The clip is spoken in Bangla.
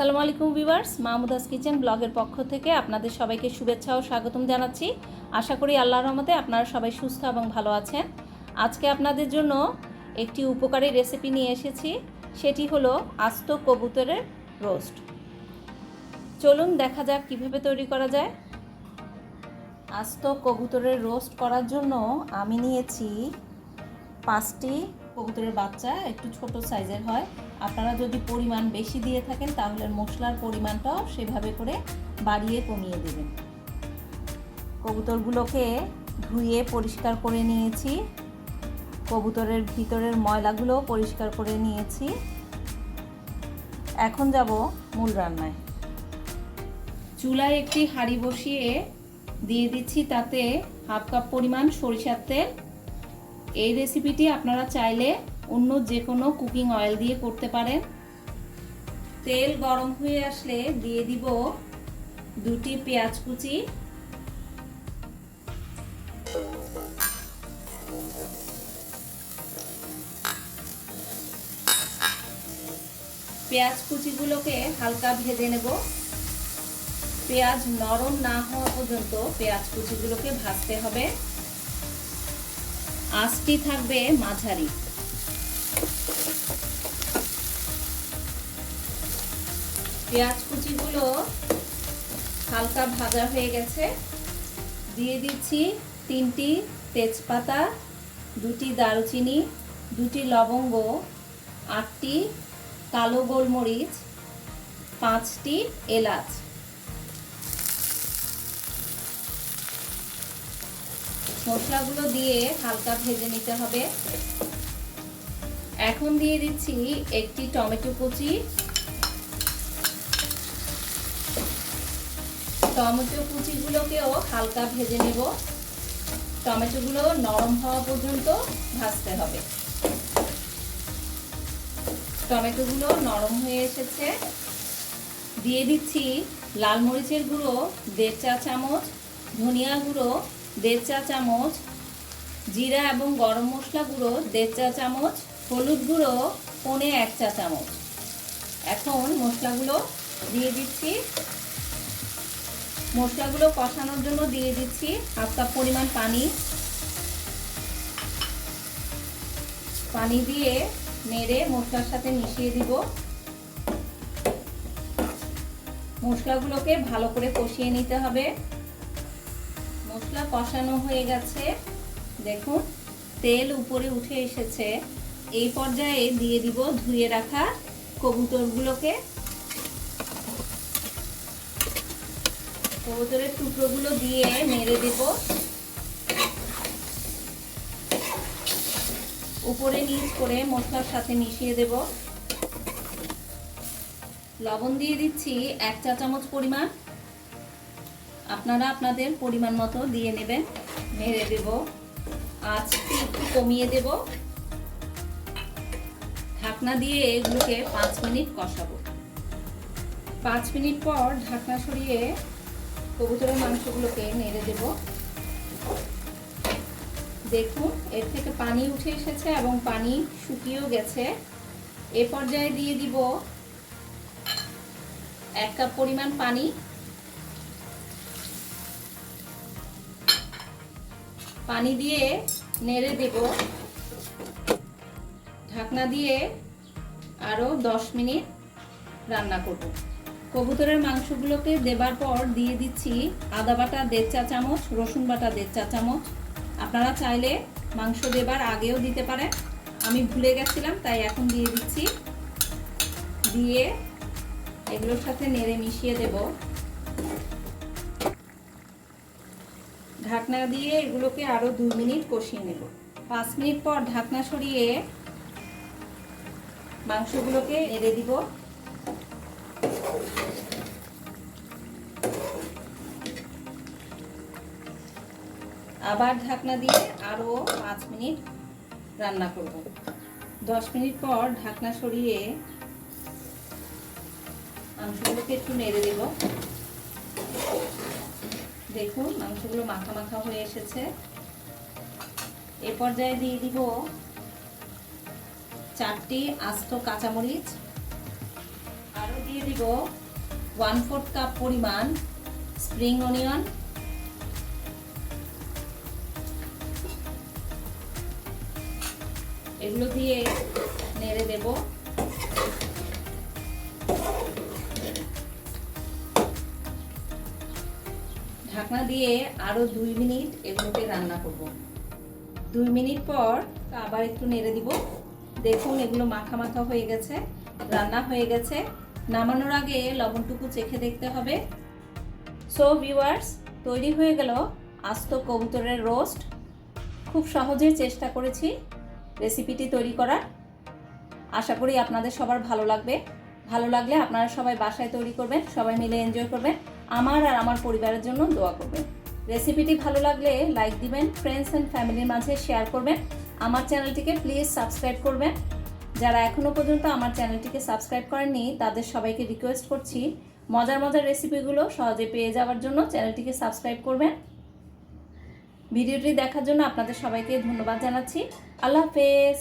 আসসালামু আলাইকুম ভিউয়ার্স, মাহমুদাস কিচেন ব্লগের পক্ষ থেকে আপনাদের সবাইকে শুভেচ্ছা ও স্বাগতম জানাচ্ছি। আশা করি আল্লাহর রহমতে আপনারা সবাই সুস্থ এবং ভালো আছেন। আজকে আপনাদের জন্য একটি উপকারী রেসিপি নিয়ে এসেছি, সেটি হলো আস্ত কবুতরের রোস্ট। চলুন দেখা যাক কিভাবে তৈরি করা যায়। আস্ত কবুতরের রোস্ট করার জন্য আমি নিয়েছি 5টি কবুতরের বাচ্চা, একটু ছোট সাইজের হয়। আপনারা যদি পরিমাণ বেশি দিয়ে থাকেন তাহলে মশলার পরিমাণটাও সেভাবে করে বাড়িয়ে কমিয়ে দেবেন। কবুতরগুলোকে ধুয়ে পরিষ্কার করে নিয়েছি, কবুতরের ভিতরের ময়লাগুলোও পরিষ্কার করে নিয়েছি। এখন যাব মূল রান্নায়। চুলায় একটি হাঁড়ি বসিয়ে দিয়ে দিচ্ছি তাতে হাফ কাপ পরিমাণ সরিষার তেল। এই রেসিপিটি আপনারা চাইলে অন্য যে কোনো কুকিং অয়েল দিয়ে করতে পারেন। তেল গরম হয়ে আসলে দিয়ে দিব 2টি পেঁয়াজ কুচি, পেঁয়াজ কুচিগুলোকে হালকা ভেজে নেব। পেঁয়াজ নরম না হওয়া পর্যন্ত পেঁয়াজ কুচিগুলোকে ভাজতে হবে। আঁচটি থাকবে মাঝারি। পেঁয়াজ কুচিগুলো হালকা ভাজা হয়ে গেছে। দিয়ে দিচ্ছি 3টি তেজপাতা, 2টি দারুচিনি, 2টি লবঙ্গ, 8টি কালো গোলমরিচ, 5টি এলাচ। মশলাগুলো দিয়ে হালকা ভেজে নিতে হবে। এখন দিয়ে দিচ্ছি একটি টমেটো কুচি। টমেটো কুচিগুলোকেও হালকা ভেজে নেব। টমেটোগুলো নরম হওয়া পর্যন্ত ভাজতে হবে। টমেটোগুলো নরম হয়ে এসেছে। দিয়ে দিচ্ছি লাল মরিচের গুঁড়ো 1.5 চা চামচ, ধনিয়া গুঁড়ো 1.5 চা চামচ, জিরা এবং গরম মশলা গুঁড়ো 1.5 চা চামচ, হলুদ গুঁড়ো 1.25 চা চামচ। এখন মশলাগুলো দিয়ে দিচ্ছি। মশলাগুলো কষানোর জন্য দিয়ে দিচ্ছি হাফ কাপ পরিমাণ পানি। পানি দিয়ে নেড়ে মশলার সাথে মিশিয়ে দিব। মশলাগুলোকে ভালো করে কষিয়ে নিতে হবে। মশলা কষানো হয়ে গেছে, দেখুন তেল উপরে উঠে এসেছে। এই পর্যায়ে দিয়ে দিব ধুয়ে রাখা কবুতরগুলোকে। কবুতরের টুকরোগুলো দিয়ে নেড়ে দেব। উপরে নিচ করে মশলার সাথে মিশিয়ে দেব। লবণ দিয়ে দিচ্ছি 1 চা চামচ পরিমাণ। আপনারা আপনাদের পরিমাণ মতো দিয়ে নেবেন। নেড়ে দেব, আঁচটি একটু কমিয়ে দেব। ঢাকনা দিয়ে এগুলোকে 5 মিনিট কষাবো। 5 মিনিট পর ঢাকনা সরিয়ে কবুতরের মাংসগুলোকে নেড়ে দেব। দেখুন এর থেকে পানি উঠে এসেছে এবং পানি শুকিয়েও গেছে। এ পর্যায়ে দিয়ে দিব 1 কাপ পরিমাণ পানি। পানি দিয়ে নেড়ে দেব। ঢাকনা দিয়ে আরো 10 মিনিট রান্না করব। কবুতরের মাংসগুলোকে দেবার পর দিয়ে দিচ্ছি আদা বাটা 1.5 চা চামচ, রসুন বাটা 1.5 চা চামচ। আপনারা চাইলে মাংস দেবার আগেও দিতে পারেন, আমি ভুলে গেছিলাম তাই এখন দিয়ে দিচ্ছি। দিয়ে এগুলোর সাথে নেড়ে মিশিয়ে দেব। ঢাকনা দিয়ে এগুলোকে আরো 2 মিনিট কষিয়ে নেব। 5 মিনিট পর ঢাকনা সরিয়ে মাংসগুলোকে নেড়ে দিব। আবার ঢাকনা দিয়ে আরো 5 মিনিট রান্না করব। 10 মিনিট পর ঢাকনা সরিয়ে মাংসগুলোকে একটু নেড়ে দেব। দেখুন মাংসগুলো মাখা মাখা হয়ে এসেছে। এ পর্যায়ে দিয়ে দিব 4টি আস্ত কাঁচামরিচ, আরো দিয়ে দিব 1/4 কাপ পরিমাণ স্প্রিং অনিয়ন, এগুলো দিয়ে নেড়ে দেব। ঢাকনা দিয়ে আরো 2 মিনিট এগুলোকে রান্না করব। 2 মিনিট পর আবার একটু নেড়ে দিব। দেখুন এগুলো মাখা মাখা হয়ে গেছে, রান্না হয়ে গেছে। নামানোর আগে লবণটুকু চেখে দেখতে হবে। সো ভিউয়ার্স, তৈরি হয়ে গেল আস্ত কবুতরের রোস্ট। খুব সহজে চেষ্টা করেছি রেসিপিটি তৈরি করার। আশা করি আপনাদের সবার ভালো লাগবে। ভালো লাগলে আপনারা সবাই বাসায় তৈরি করবেন, সবাই মিলে এনজয় করবেন। আমার আর আমার পরিবারের জন্য দোয়া করবেন। রেসিপিটি ভালো লাগলে লাইক দিবেন, ফ্রেন্ডস অ্যান্ড ফ্যামিলির মাঝে শেয়ার করবেন। আমার চ্যানেলটিকে প্লিজ সাবস্ক্রাইব করবেন। যারা এখনও পর্যন্ত আমার চ্যানেলটিকে সাবস্ক্রাইব করেননি তাদের সবাইকে রিকোয়েস্ট করছি মজার মজার রেসিপিগুলো সহজে পেয়ে যাওয়ার জন্য চ্যানেলটিকে সাবস্ক্রাইব করবেন। ভিডিওটি দেখার জন্য আপনাদের সবাইকে ধন্যবাদ জানাচ্ছি। আল্লাহ হাফেজ।